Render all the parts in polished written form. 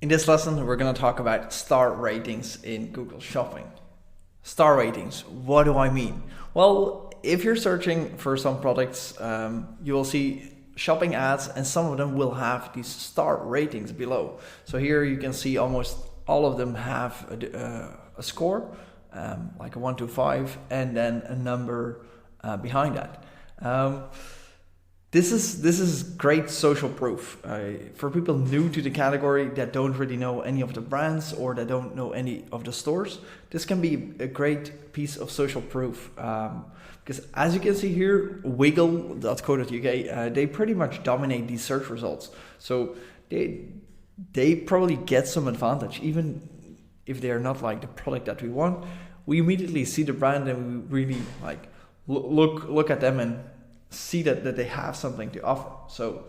In this lesson, we're going to talk about star ratings in Google Shopping. Star ratings, what do I mean? Well, if you're searching for some products, you will see shopping ads, and some of them will have these star ratings below. So here you can see almost all of them have a score, like a 1 to 5, and then a number behind that. This is great social proof for people new to the category that don't really know any of the brands or that don't know any of the stores. This can be a great piece of social proof because, as you can see here, wiggle.co.uk, they pretty much dominate these search results. So they probably get some advantage, even if they are not like the product that we want. We immediately see the brand and we really like look at them and see that they have something to offer. So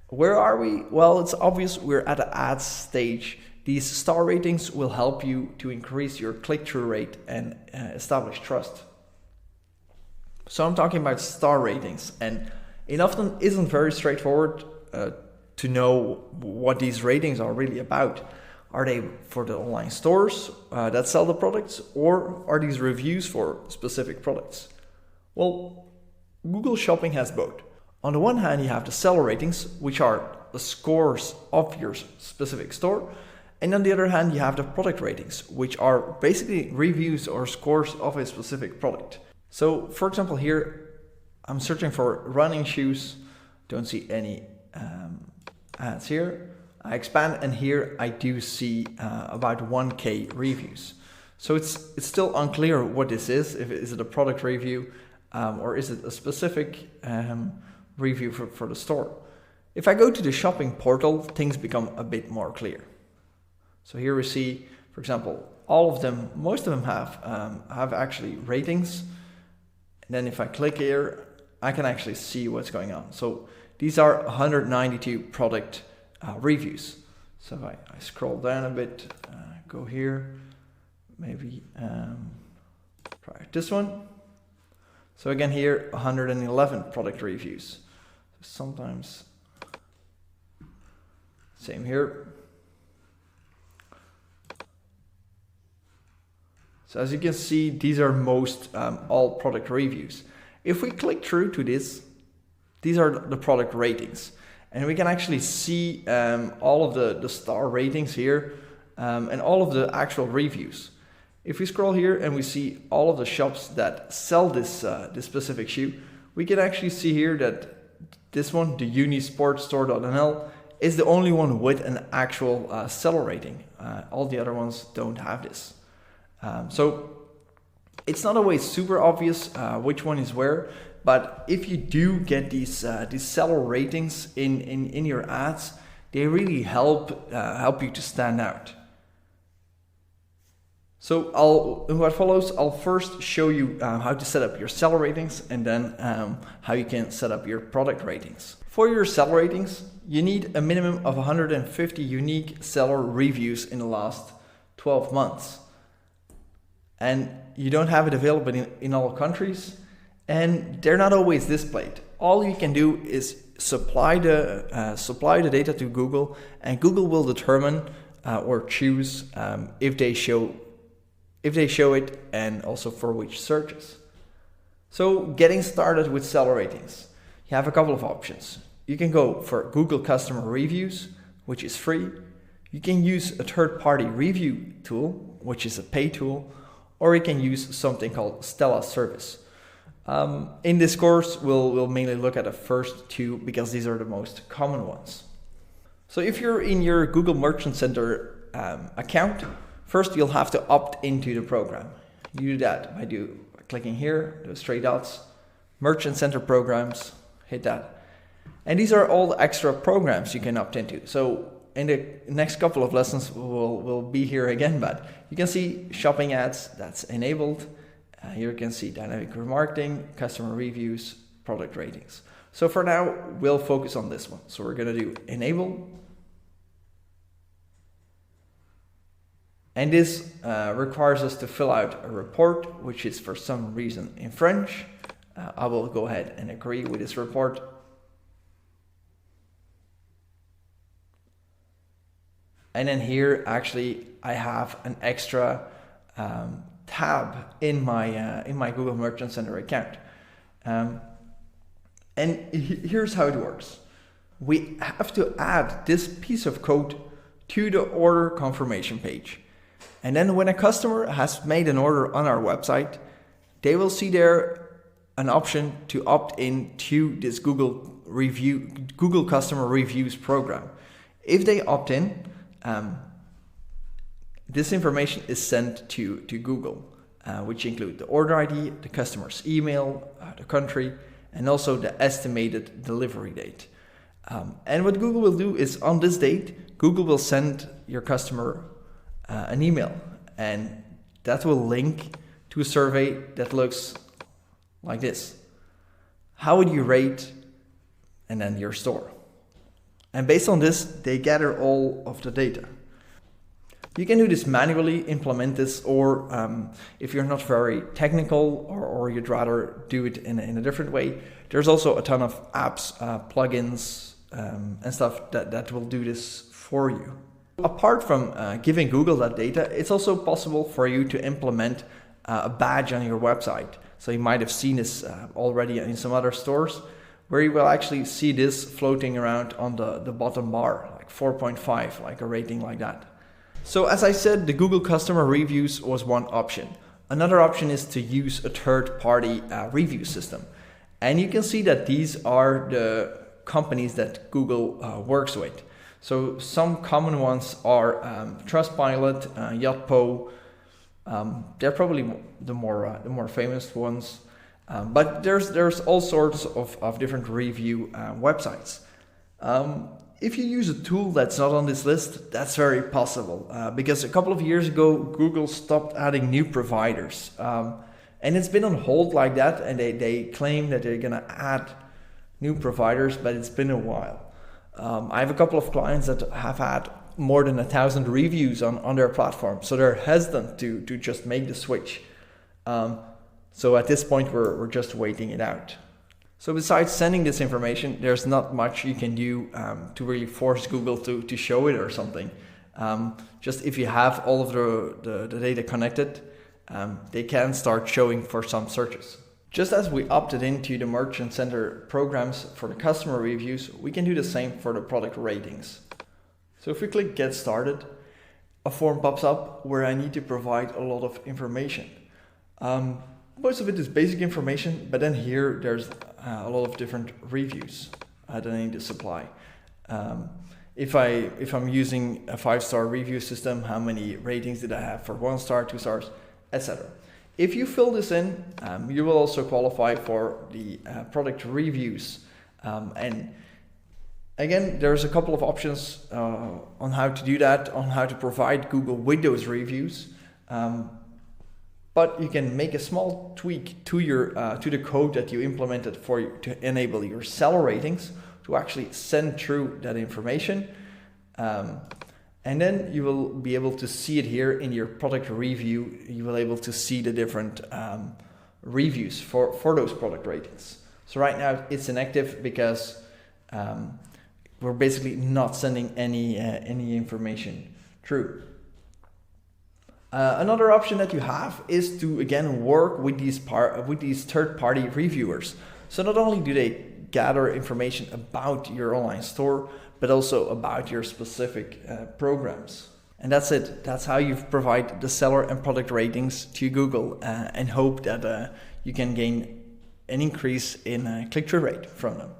where are we? Well, it's obvious we're at the ads stage. These star ratings will help you to increase your click-through rate and establish trust. So I'm talking about star ratings, and it often isn't very straightforward to know what these ratings are really about. Are they for the online stores that sell the products, or are these reviews for specific products? Well, Google Shopping has both. On the one hand, you have the seller ratings, which are the scores of your specific store. And on the other hand, you have the product ratings, which are basically reviews or scores of a specific product. So, for example, here, I'm searching for running shoes. Don't see any ads here. I expand, and here I do see about 1K reviews. So it's still unclear what this is. Is it a product review? Or is it a specific review for the store? If I go to the shopping portal, things become a bit more clear. So here we see, for example, most of them have actually ratings. And then if I click here, I can actually see what's going on. So these are 192 product reviews. So if I scroll down a bit, go here, maybe try this one. So again here, 111 product reviews. Sometimes, same here. So as you can see, these are most all product reviews. If we click through to this, these are the product ratings. And we can actually see all of the star ratings here and all of the actual reviews. If we scroll here and we see all of the shops that sell this specific shoe, we can actually see here that this one, the unisportstore.nl, is the only one with an actual seller rating. All the other ones don't have this. So it's not always super obvious which one is where, but if you do get these seller ratings in your ads, they really help you to stand out. So in what follows, I'll first show you how to set up your seller ratings, and then how you can set up your product ratings. For your seller ratings, you need a minimum of 150 unique seller reviews in the last 12 months. And you don't have it available in all countries, and they're not always displayed. All you can do is supply the data to Google, and Google will determine or choose if they show it, and also for which searches. So getting started with seller ratings, you have a couple of options. You can go for Google Customer Reviews, which is free. You can use a third-party review tool, which is a paid tool, or you can use something called Stella Service. In this course, we'll mainly look at the first two because these are the most common ones. So if you're in your Google Merchant Center account, first, you'll have to opt into the program. You do that by clicking here, those three dots, Merchant Center Programs, hit that. And these are all the extra programs you can opt into. So in the next couple of lessons, we'll be here again, but you can see shopping ads, that's enabled. Here you can see dynamic remarketing, customer reviews, product ratings. So for now, we'll focus on this one. So we're gonna do enable. And this requires us to fill out a report, which is for some reason in French. I will go ahead and agree with this report. And then here, actually, I have an extra tab in my Google Merchant Center account. And here's how it works. We have to add this piece of code to the order confirmation page. And then when a customer has made an order on our website, they will see there an option to opt in to this Google Customer Reviews program. If they opt in, this information is sent to Google, which include the order ID, the customer's email, the country, and also the estimated delivery date. And what Google will do is on this date, Google will send your customer an email, and that will link to a survey that looks like this. How would you rate, and then your store? And based on this, they gather all of the data. You can do this manually, implement this, or if you're not very technical or you'd rather do it in a different way, there's also a ton of apps, plugins, and stuff that will do this for you. Apart from giving Google that data, it's also possible for you to implement a badge on your website. So you might have seen this already in some other stores, where you will actually see this floating around on the bottom bar, like 4.5, like a rating like that. So as I said, the Google Customer Reviews was one option. Another option is to use a third-party review system. And you can see that these are the companies that Google works with. So some common ones are Trustpilot, Yotpo. They're probably the more famous ones. But there's all sorts of different review websites. If you use a tool that's not on this list, that's very possible, because a couple of years ago, Google stopped adding new providers. And it's been on hold like that, and they claim that they're gonna add new providers, but it's been a while. I have a couple of clients that have had more than 1,000 reviews on their platform, so they're hesitant to just make the switch. So at this point, we're just waiting it out. So besides sending this information, there's not much you can do to really force Google to show it or something. Just if you have all of the data connected, they can start showing for some searches. Just as we opted into the Merchant Center programs for the customer reviews, we can do the same for the product ratings. So if we click Get Started, a form pops up where I need to provide a lot of information. Most of it is basic information, but then here there's a lot of different reviews that I need to supply. If I'm using a 5-star review system, how many ratings did I have for 1 star, 2 stars, etc. If you fill this in, you will also qualify for the product reviews. And again, there's a couple of options on how to do that, on how to provide Google with those reviews. But you can make a small tweak to the code that you implemented to enable your seller ratings to actually send through that information. And then you will be able to see it here in your product review. You will be able to see the different reviews for those product ratings. So right now it's inactive because we're basically not sending any information through. Another option that you have is to again work with these third-party reviewers. So not only do they gather information about your online store, but also about your specific programs. And that's it. That's how you provide the seller and product ratings to Google and hope that you can gain an increase in click-through rate from them.